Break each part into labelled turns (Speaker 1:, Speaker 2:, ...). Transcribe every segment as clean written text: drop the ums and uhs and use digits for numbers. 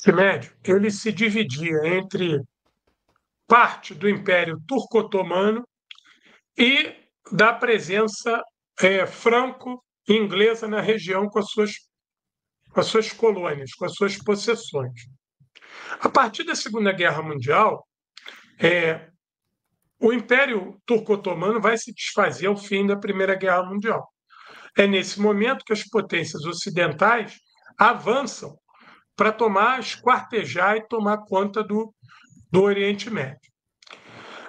Speaker 1: Médio, ele se dividia entre parte do Império Turco-Otomano e da presença franco-inglesa na região com as suas colônias, com as suas possessões. A partir da Segunda Guerra Mundial, o Império Turco-Otomano vai se desfazer ao fim da Primeira Guerra Mundial. É nesse momento que as potências ocidentais avançam para esquartejar e tomar conta do Oriente Médio.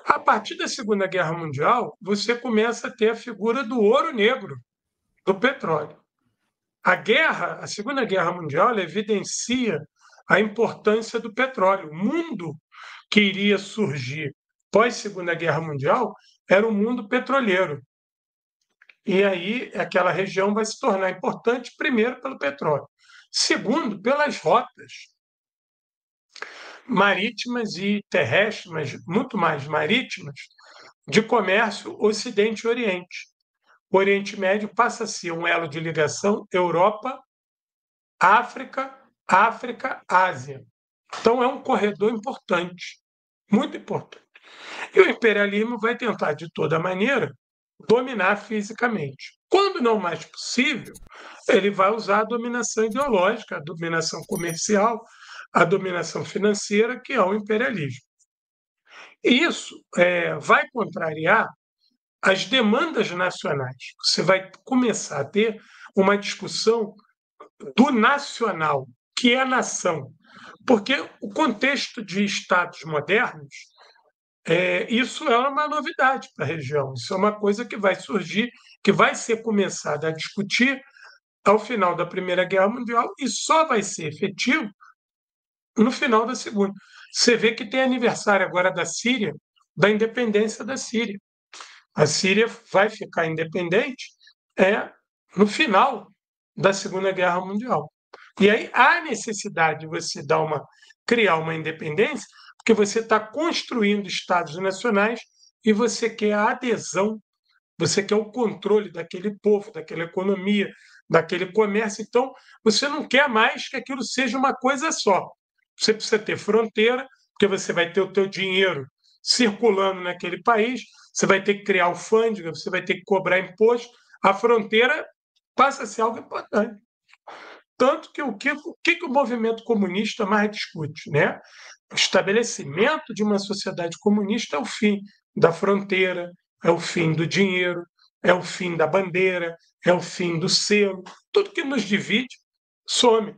Speaker 1: A partir da Segunda Guerra Mundial, você começa a ter a figura do ouro negro, do petróleo. A Segunda Guerra Mundial, ela evidencia a importância do petróleo. O mundo que iria surgir pós-Segunda Guerra Mundial era o mundo petroleiro. E aí aquela região vai se tornar importante, primeiro, pelo petróleo. Segundo, pelas rotas marítimas e terrestres, mas muito mais marítimas, de comércio Ocidente-Oriente. O Oriente Médio passa a ser um elo de ligação Europa, África, África-Ásia. Então, é um corredor importante, muito importante. E o imperialismo vai tentar, de toda maneira, dominar fisicamente. Quando não mais possível, ele vai usar a dominação ideológica, a dominação comercial, a dominação financeira, que é o imperialismo. E isso vai contrariar as demandas nacionais. Você vai começar a ter uma discussão do nacional, que é a nação. Porque o contexto de estados modernos, isso é uma novidade para a região. Isso é uma coisa que vai surgir, que vai ser começada a discutir ao final da Primeira Guerra Mundial e só vai ser efetivo no final da Segunda. Você vê que tem aniversário agora da Síria, da independência da Síria. A Síria vai ficar independente no final da Segunda Guerra Mundial. E aí há necessidade de você criar uma independência, porque você está construindo estados nacionais e você quer a adesão, você quer o controle daquele povo, daquela economia, daquele comércio. Então, você não quer mais que aquilo seja uma coisa só. Você precisa ter fronteira, porque você vai ter o teu dinheiro circulando naquele país, você vai ter que criar alfândega, você vai ter que cobrar imposto. A fronteira passa a ser algo importante. Tanto que o movimento comunista mais discute, né? O estabelecimento de uma sociedade comunista é o fim da fronteira, é o fim do dinheiro, é o fim da bandeira, é o fim do selo. Tudo que nos divide some.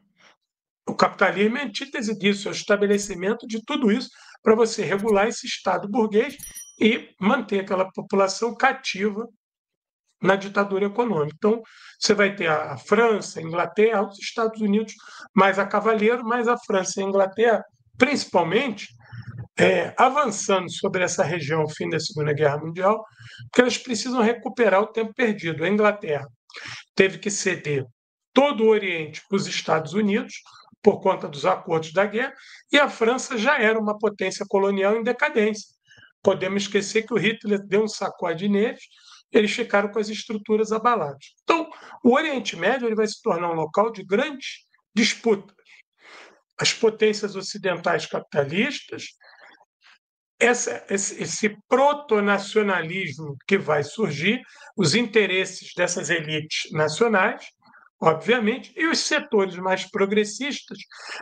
Speaker 1: O capitalismo é a antítese disso, é o estabelecimento de tudo isso para você regular esse Estado burguês e manter aquela população cativa na ditadura econômica. Então, você vai ter a França, a Inglaterra, os Estados Unidos mais a cavaleiro, mas a França e a Inglaterra, principalmente, avançando sobre essa região ao fim da Segunda Guerra Mundial, porque elas precisam recuperar o tempo perdido. A Inglaterra teve que ceder todo o Oriente para os Estados Unidos, por conta dos acordos da guerra, e a França já era uma potência colonial em decadência. Podemos esquecer que o Hitler deu um sacode neles, eles ficaram com as estruturas abaladas. Então, o Oriente Médio ele vai se tornar um local de grandes disputas. As potências ocidentais capitalistas, esse protonacionalismo que vai surgir, os interesses dessas elites nacionais, obviamente, e os setores mais progressistas,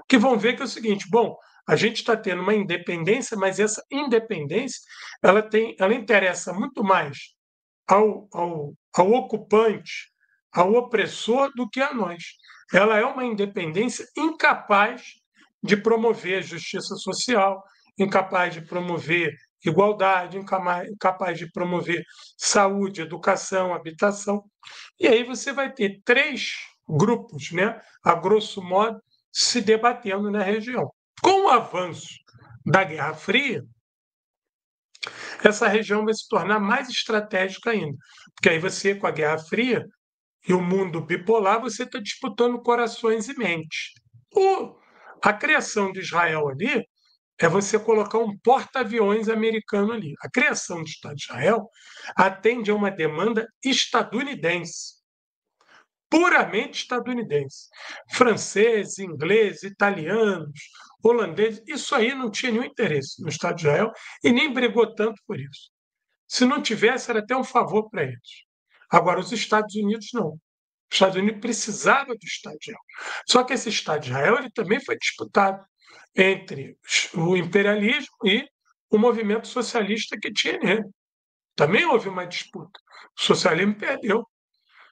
Speaker 1: que vão ver que é o seguinte: bom, a gente está tendo uma independência, mas essa independência ela interessa muito mais ao ocupante, ao opressor, do que a nós. Ela é uma independência incapaz de promover justiça social, incapaz de promover igualdade, incapaz de promover saúde, educação, habitação. E aí você vai ter três grupos, né, a grosso modo, se debatendo na região. Com o avanço da Guerra Fria, essa região vai se tornar mais estratégica ainda, porque aí você, com a Guerra Fria e o mundo bipolar, você está disputando corações e mentes. A criação de Israel ali é você colocar um porta-aviões americano ali. A criação do Estado de Israel atende a uma demanda estadunidense. puramente estadunidense. Franceses, ingleses, italianos, holandeses, isso aí não tinha nenhum interesse no Estado de Israel e nem brigou tanto por isso. Se não tivesse, era até um favor para eles. Agora, os Estados Unidos não. Os Estados Unidos precisava do Estado de Israel. Só que esse Estado de Israel ele também foi disputado entre o imperialismo e o movimento socialista que tinha nele. Também houve uma disputa. O socialismo perdeu.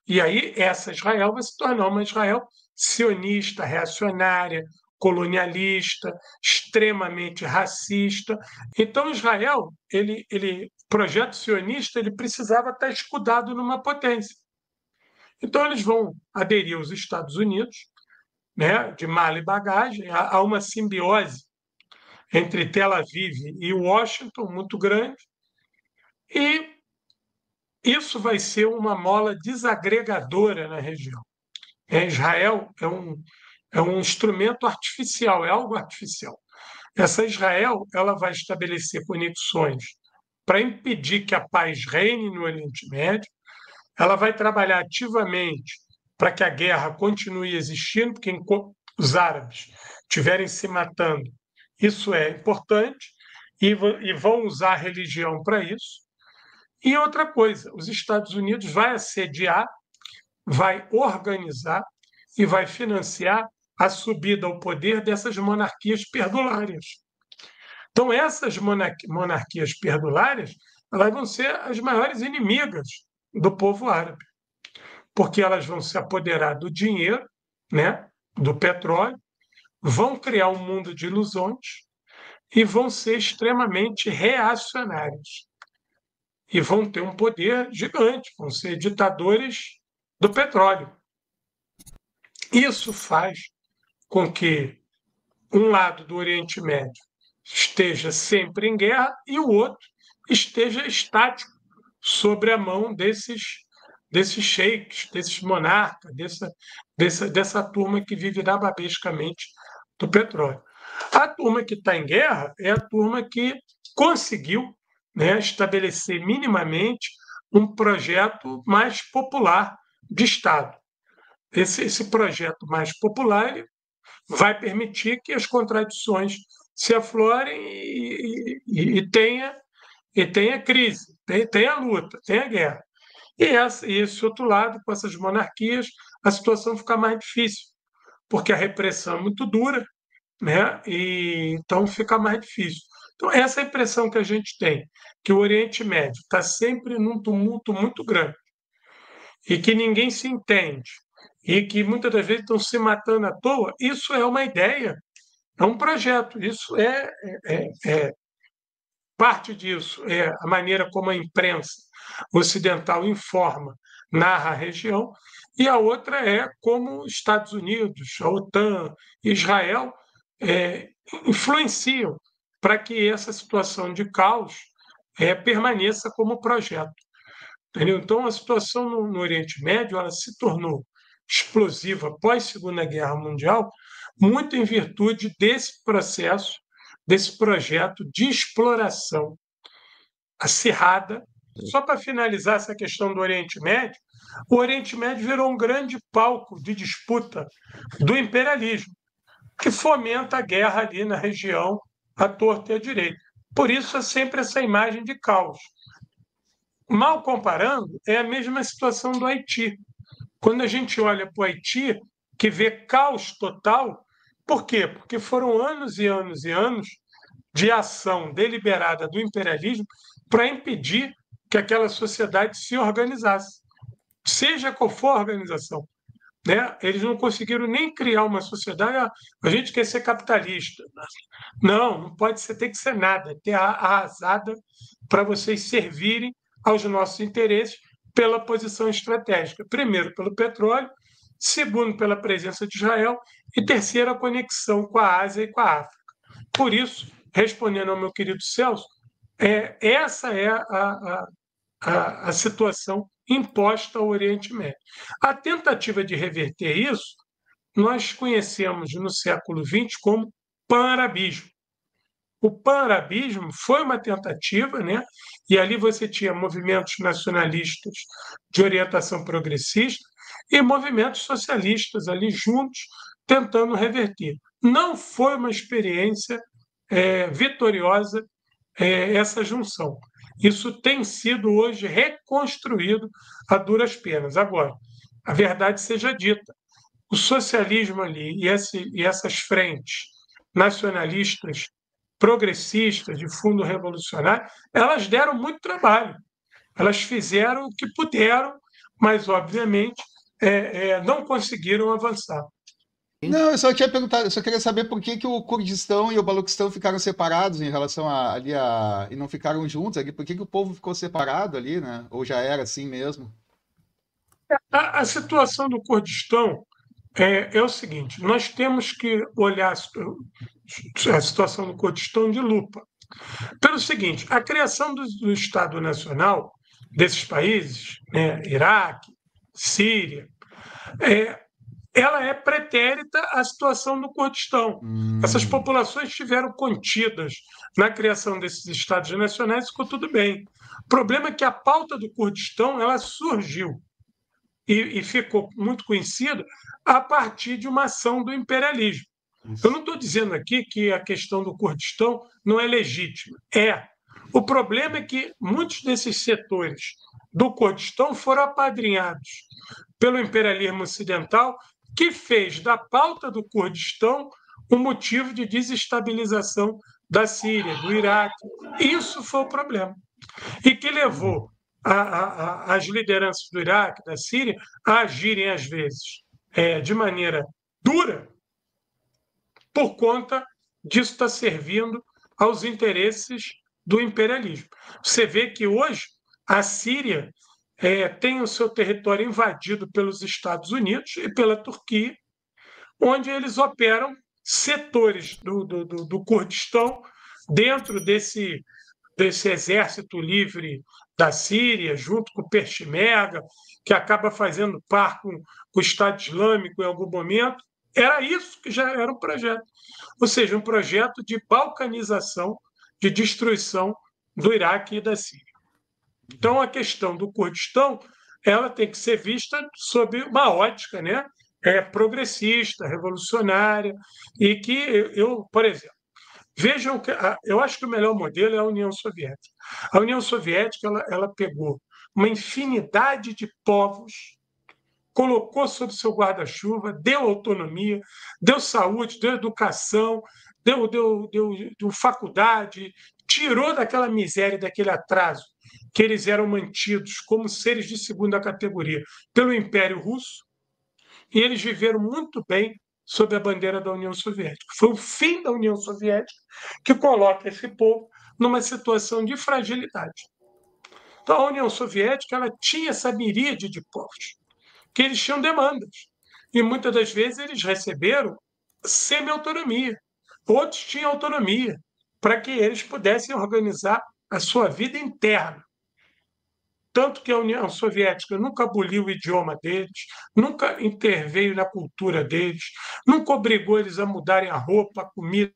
Speaker 1: E aí essa Israel vai se tornar uma Israel sionista, reacionária, colonialista, extremamente racista. Então Israel, o projeto sionista, ele precisava estar escudado numa potência. Então eles vão aderir aos Estados Unidos, né, de mala e bagagem, há uma simbiose entre Tel Aviv e Washington muito grande, e isso vai ser uma mola desagregadora na região. Israel é um instrumento artificial, é algo artificial. Essa Israel ela vai estabelecer conexões para impedir que a paz reine no Oriente Médio, ela vai trabalhar ativamente para que a guerra continue existindo, porque enquanto os árabes estiverem se matando, isso é importante, e vão usar a religião para isso. E outra coisa, os Estados Unidos vai assediar, vai organizar e vai financiar a subida ao poder dessas monarquias perdulárias. Então, essas monarquias perdulárias elas vão ser as maiores inimigas do povo árabe, porque elas vão se apoderar do dinheiro, né, do petróleo, vão criar um mundo de ilusões e vão ser extremamente reacionários. E vão ter um poder gigante, vão ser ditadores do petróleo. Isso faz com que um lado do Oriente Médio esteja sempre em guerra e o outro esteja estático sobre a mão desses sheiks, desses monarcas, dessa turma que vive nababescamente do petróleo. A turma que está em guerra é a turma que conseguiu, né, estabelecer minimamente um projeto mais popular de Estado. Esse projeto mais popular vai permitir que as contradições se aflorem e tenha crise, tenha luta, tenha guerra. E esse outro lado, com essas monarquias, a situação fica mais difícil, porque a repressão é muito dura, né? E então fica mais difícil. Então, essa é a impressão que a gente tem, que o Oriente Médio está sempre num tumulto muito grande e que ninguém se entende e que muitas das vezes estão se matando à toa. Isso é uma ideia, é um projeto, isso é parte disso, é a maneira como a imprensa ocidental informa, narra a região, e a outra é como Estados Unidos, a OTAN, Israel influenciam para que essa situação de caos permaneça como projeto. Entendeu? Então, a situação no Oriente Médio ela se tornou explosiva após a Segunda Guerra Mundial, muito em virtude desse processo, desse projeto de exploração acirrada. Só para finalizar essa questão do Oriente Médio, o Oriente Médio virou um grande palco de disputa do imperialismo, que fomenta a guerra ali na região, à torta e à direita. Por isso é sempre essa imagem de caos. Mal comparando, é a mesma situação do Haiti. Quando a gente olha para o Haiti, que vê caos total, por quê? Porque foram anos e anos e anos de ação deliberada do imperialismo para impedir que aquela sociedade se organizasse, seja qual for a organização. Né? Eles não conseguiram nem criar uma sociedade. A gente quer ser capitalista. Não, não pode ser, tem que ser nada, ter a arrasada para vocês servirem aos nossos interesses pela posição estratégica. Primeiro, pelo petróleo, segundo, pela presença de Israel e terceiro, a conexão com a Ásia e com a África. Por isso, respondendo ao meu querido Celso, essa é a situação imposta ao Oriente Médio. A tentativa de reverter isso, nós conhecemos no século XX como pan-arabismo. O pan-arabismo foi uma tentativa, né? E ali você tinha movimentos nacionalistas de orientação progressista e movimentos socialistas ali juntos, tentando reverter. Não foi uma experiência vitoriosa essa junção. Isso tem sido hoje reconstruído a duras penas. Agora, a verdade seja dita, o socialismo ali e essas frentes nacionalistas, progressistas, de fundo revolucionário, elas deram muito trabalho. Elas fizeram o que puderam, mas, obviamente, não conseguiram avançar.
Speaker 2: Não, eu só tinha perguntado, eu só queria saber por que que o Kurdistão e o Baloquistão ficaram separados em relação ali e não ficaram juntos ali, por que que o povo ficou separado ali, né? Ou já era assim mesmo?
Speaker 1: A situação do Kurdistão é o seguinte: nós temos que olhar a situação do Kurdistão de lupa. Pelo seguinte, a criação do Estado Nacional desses países, né, Iraque, Síria, é, ela é pretérita à situação do Kurdistão. Essas
Speaker 2: Hum,
Speaker 1: populações estiveram contidas na criação desses Estados nacionais, ficou tudo bem. O problema é que a pauta do Kurdistão ela surgiu e ficou muito conhecida a partir de uma ação do imperialismo. Eu
Speaker 2: isso.
Speaker 1: não estou dizendo aqui que a questão do Kurdistão não é legítima. É. O problema é que muitos desses setores do Kurdistão foram apadrinhados pelo imperialismo ocidental, que fez da pauta do Kurdistão um motivo de desestabilização da Síria, do Iraque. Isso foi o problema. E que levou as lideranças do Iraque, da Síria, a agirem, às vezes, de maneira dura, por conta disso estar servindo aos interesses do imperialismo. Você vê que hoje a Síria tem o seu território invadido pelos Estados Unidos e pela Turquia, onde eles operam setores do Kurdistão dentro desse exército livre da Síria, junto com o Peshmerga, que acaba fazendo par com o Estado Islâmico em algum momento. Era isso que já era um projeto. Ou seja, um projeto de balcanização, de destruição do Iraque e da Síria. Então, a questão do Kurdistão ela tem que ser vista sob uma ótica, né, progressista, revolucionária, e que por exemplo, vejam que eu acho que o melhor modelo é a União Soviética. A União Soviética ela pegou uma infinidade de povos, colocou sob seu guarda-chuva, deu autonomia, deu saúde, deu educação, deu faculdade, tirou daquela miséria, daquele atraso que eles eram mantidos como seres de segunda categoria pelo Império Russo, e eles viveram muito bem sob a bandeira da União Soviética. Foi o fim da União Soviética que coloca esse povo numa situação de fragilidade. Então, a União Soviética ela tinha essa miríade de povos, que eles tinham demandas. E muitas das vezes eles receberam semi-autonomia. Outros tinham autonomia para que eles pudessem organizar a sua vida interna. Tanto que a União Soviética nunca aboliu o idioma deles, nunca interveio na cultura deles, nunca obrigou eles a mudarem a roupa, a comida